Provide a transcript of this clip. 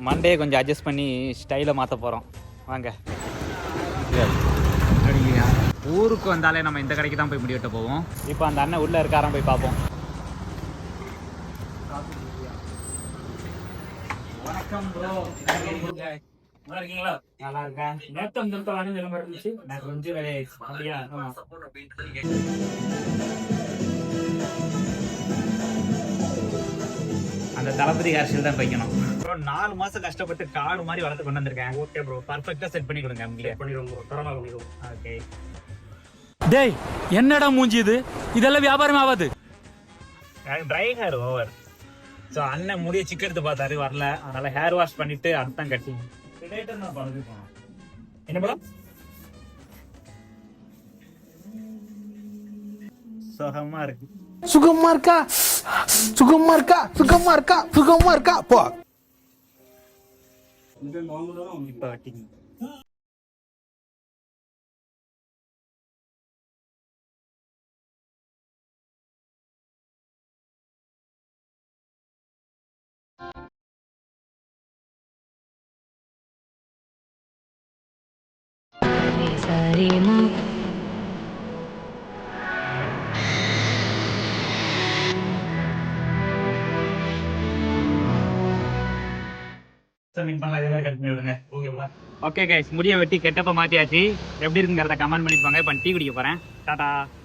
Monday கொஞ்சம் adjust பண்ணி ஸ்டைலை மாற்ற போகிறோம். வாங்க. ஊருக்கு வந்தாலே நம்ம இந்த கடைக்கு தான் போய் முடி வெட்ட போவோம். இப்போ அந்த அண்ணன் உள்ளே இருக்காராம், போய் பார்ப்போம். வணக்கம் ப்ரோ. நல்லா இருக்கீங்களா? நல்லா இருக்கேன். நேத்தம் நிறுத்த வாங்கி நிலைமை இருந்துச்சு. நான் கொஞ்சம் வேலையாயிடுச்சு. அப்படியா? அந்த தளபதி ஹேர்ஸ்டைல் தான் வைக்கணும். அப்புறம் 4 மாசம் கஷ்டப்பட்டு காடு மாதிரி வளர்த்து கொண்டு வந்திருக்கேன். ஓகே ப்ரோ, பர்ஃபெக்டா செட் பண்ணி கொடுங்க. செட் பண்ணிடுவோம் ப்ரோ, தரமா பண்ணிடுவோம். ஓகே. டேய், என்னடா மூஞ்சி இது? இதெல்லாம் வியாபாரம் ஆகாது. Try hair over. ஸோ அண்ணன் முடிய சிக்க எடுத்து பார்த்தாரு, வரல. அதனால ஹேர் வாஷ் பண்ணிட்டு அடுத்தான் கட்டிங். என்ன படம்? சுகமா இருக்கு. சுகமா இருக்கா? சுகமா இருக்கா? சுகமா இருக்கா? சுகமா இருக்கா? போ. இப்போ கட்டிங். ஓகே கைஸ், முடிய வெட்டி கெட்டப்ப மாத்தியாச்சு. எப்படி இருக்குங்கிறத கமெண்ட் பண்ணிப்பாங்க. இப்போ டீ குடிக்க போறேன். டாடா.